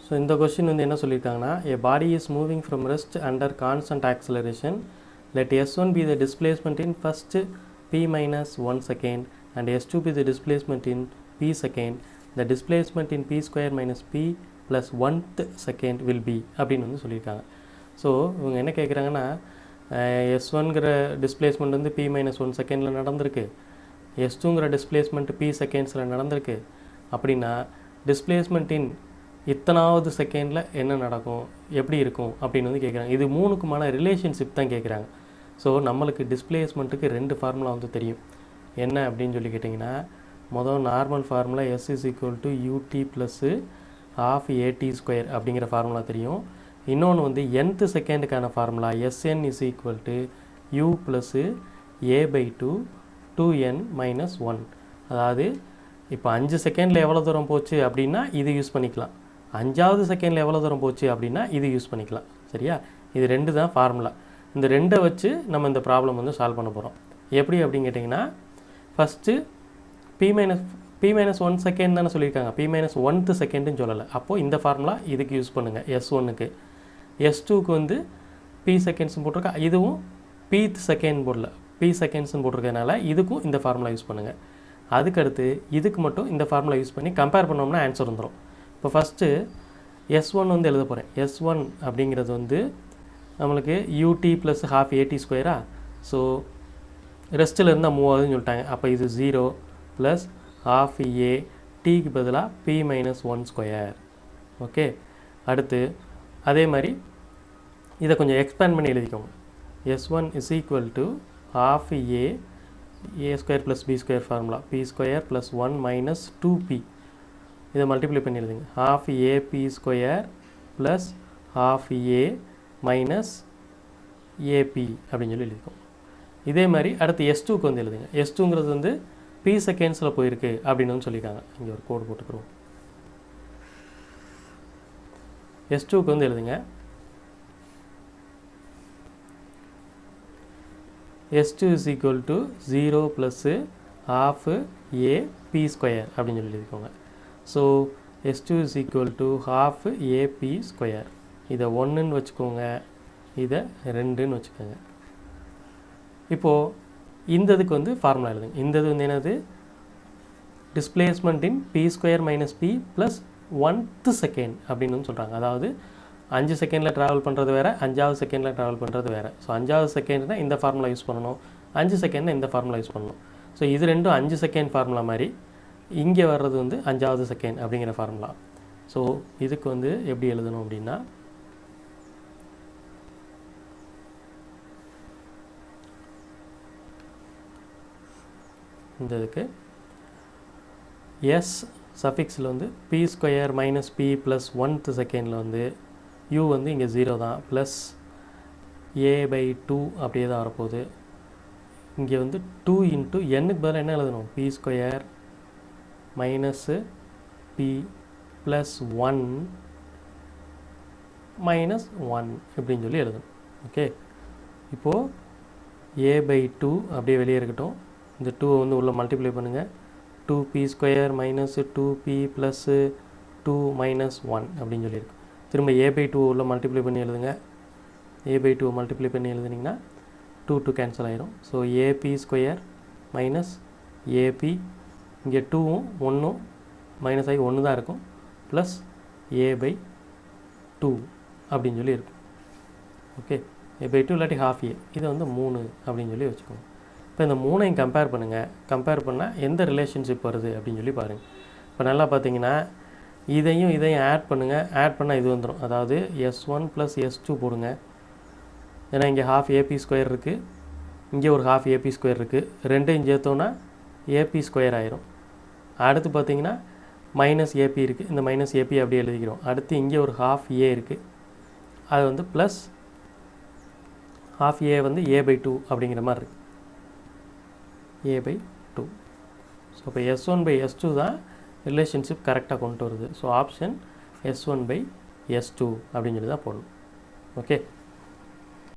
So இந்த question வந்து என்ன சொல்லியிருக்காங்கன்னா, a body is moving from rest under constant acceleration. Let S1 be the displacement in first p minus 1 second and S2 be the displacement in p second. The displacement in p square minus p plus 1th second will be அப்படின்னு வந்து சொல்லியிருக்காங்க. So இவங்க என்ன கேட்குறாங்கன்னா, S1ங்கிற displacement வந்து p minus 1 செகண்டில் நடந்திருக்கு, S2ங்கிற displacement p செகண்ட்ஸில் நடந்திருக்கு. அப்படின்னா டிஸ்பிளேஸ்மெண்ட்டின் இத்தனாவது செகண்டில் என்ன நடக்கும், எப்படி இருக்கும் அப்படின்னு வந்து கேட்குறாங்க. இது மூணுக்குமான ரிலேஷன்ஷிப் தான் கேட்குறாங்க. ஸோ நம்மளுக்கு டிஸ்பிளேஸ்மெண்ட்டுக்கு 2 ஃபார்முலா வந்து தெரியும். என்ன அப்படின்னு சொல்லி கேட்டிங்கன்னா, மொதல் normal formula S is equal to ut plus half at square அப்படிங்கிற ஃபார்முலா தெரியும். இன்னொன்று வந்து nth செகண்டுக்கான formula Sn is equal to u plus a/2 2n minus 1. அதாவது இப்போ 5 செகண்டில் எவ்வளோ தூரம் போச்சு அப்படின்னா இது யூஸ் பண்ணிக்கலாம், 5வது செகண்டில் எவ்வளோ தூரம் போச்சு அப்படின்னா இது யூஸ் பண்ணிக்கலாம். சரியா? இது 2 தான் ஃபார்முலா. இந்த 2 வச்சு நம்ம இந்த ப்ராப்ளம் வந்து சால்வ் பண்ண போகிறோம். எப்படி அப்படின்னு கேட்டிங்கன்னா, ஃபஸ்ட்டு p மைனஸ் 1 செகண்ட் தானே சொல்லியிருக்காங்க, p மைனஸ் 1th செகண்டுன்னு சொல்லலை. அப்போது இந்த ஃபார்முலா இதுக்கு யூஸ் பண்ணுங்கள். S1க்கு, S2க்கு வந்து p செகண்ட்ஸ்னு போட்டிருக்கா, இதுவும் pth செகண்ட் போடல, p செகண்ட்ஸ்னு போட்டிருக்கனால இதுக்கும் இந்த ஃபார்முலா யூஸ் பண்ணுங்கள். அதுக்கடுத்து இதுக்கு மட்டும் இந்த ஃபார்முலா யூஸ் பண்ணி கம்பேர் பண்ணோம்னா ஆன்சர் வந்துடும். இப்போ ஃபஸ்ட்டு S1 வந்து எழுத போகிறேன். S1 அப்படிங்கிறது வந்து நம்மளுக்கு ut ப்ளஸ் half at ஸ்கொயரா. ஸோ ரெஸ்ட்டில் இருந்தால் மூவ் ஆகுதுன்னு சொல்லிட்டாங்க. அப்போ இது 0 ப்ளஸ் half a tக்கு பதிலாக p மைனஸ் 1 ஸ்கொயர். ஓகே, அடுத்து அதே மாதிரி இதை கொஞ்சம் எக்ஸ்பேண்ட் பண்ணி எழுதிக்கோங்க. S1 is equal to half a square plus b square formula p square plus 1 minus 2p. இதை மல்டிப்ளை பண்ணி எழுதுங்க. half AP square plus half a minus AP அப்படின்னு சொல்லி எழுதிக்கோங்க. இதே மாதிரி அடுத்து S2க்கு வந்து எழுதுங்க. S2ங்கிறது வந்து p செகண்ட்ஸில் போயிருக்கு அப்படின்னு வந்து சொல்லியிருக்காங்க. இங்கே ஒரு கோடு போட்டுக்கிறோம். S2க்கு வந்து எழுதுங்க. S2 is equal to 0 plus half AP square அப்படின்னு சொல்லி எழுதிக்கோங்க. So S2 is equal to half AP square. இதை 1ன்னு வச்சுக்கோங்க, இதை 2ன்னு வச்சுக்கோங்க. இப்போது இந்த இதுக்கு வந்து ஃபார்முலா எழுதுங்க. இந்த இது வந்து என்னது, டிஸ்பிளேஸ்மெண்ட் இன் p square minus p plus 1th second அப்படின்னு வந்து சொல்கிறாங்க. அதாவது 5 செகண்டில் ட்ராவல் பண்ணுறது வேறு, 5வது செகண்டில் ட்ராவல் பண்ணுறது வேறு. ஸோ 5வது செகண்ட்னா இந்த ஃபார்முலா யூஸ் பண்ணணும், 5 செகண்ட்னா இந்த ஃபார்முலா யூஸ் பண்ணணும். ஸோ இது ரெண்டும் 5 செகண்ட் ஃபார்முலா மாதிரி, இங்கே வர்றது வந்து 5வது செகண்ட் அப்படிங்கிற ஃபார்முலா. ஸோ இதுக்கு வந்து எப்படி எழுதணும் அப்படின்னா, இந்த இதுக்கு எஸ் சஃபிக்ஸில் வந்து p square minus p plus 1th செகண்டில் வந்து u வந்து இங்கே 0 தான், ப்ளஸ் a/2 அப்படியே தான் வரப்போகுது. இங்கே வந்து 2 இன்ட்டு n-க்கு பதிலாக என்ன எழுதணும், p square minus p plus 1 minus 1 இப்படின்னு சொல்லி எழுதணும். ஓகே, இப்போது a/2 அப்படியே வெளியே இருக்கட்டும். இந்த 2 வந்து உள்ளே மல்டிப்ளை பண்ணுங்கள். 2p square minus 2p plus 2 minus 1 அப்படின்னு சொல்லியிருக்கு. திரும்ப a/2 உள்ள மல்டிப்ளை பண்ணி எழுதுங்க. a/2 மல்டிப்ளை பண்ணி எழுதுனீங்கன்னா 2 கேன்சல் ஆயிரும். So AP square minus AP, இங்கே 2வும் 1ம் மைனஸ் ஆகி 1 தான் இருக்கும், ப்ளஸ் a/2 அப்படின்னு சொல்லி இருக்கும். ஓகே, a/2 இல்லாட்டி half a, இதை வந்து 3 அப்படின்னு சொல்லி வச்சுக்கோங்க. இப்போ இந்த 3ஐயும் கம்பேர் பண்ணுங்கள். கம்பேர் பண்ணால் எந்த ரிலேஷன்ஷிப் வருது அப்படின்னு சொல்லி பாருங்கள். இப்போ நல்லா பார்த்தீங்கன்னா இதையும் ஆட் பண்ணுங்கள். ஆட் பண்ணால் இது வந்துடும். அதாவது S1 ப்ளஸ் S2 போடுங்க. ஏன்னா இங்கே half AP ஸ்கொயர் இருக்குது, இங்கே ஒரு half AP ஸ்கொயர் இருக்குது. ரெண்டையும் சேர்த்தோன்னா AP ஸ்கொயர் ஆயிரும். அடுத்து பார்த்தீங்கன்னா மைனஸ் AP இருக்குது, இந்த மைனஸ் AP அப்படியே எழுதிக்கிறோம். அடுத்து இங்கே ஒரு half A இருக்குது, அது வந்து ப்ளஸ் half A வந்து a/2 அப்படிங்கிற மாதிரி இருக்குது, a/2. ஸோ இப்போ S1/S2 தான் ரிலேஷன்ஷிப் கரெக்டாக கொண்டு வருது. ஸோ ஆப்ஷன் S1/S2 அப்படின்னு சொல்லி தான் போடணும். ஓகே.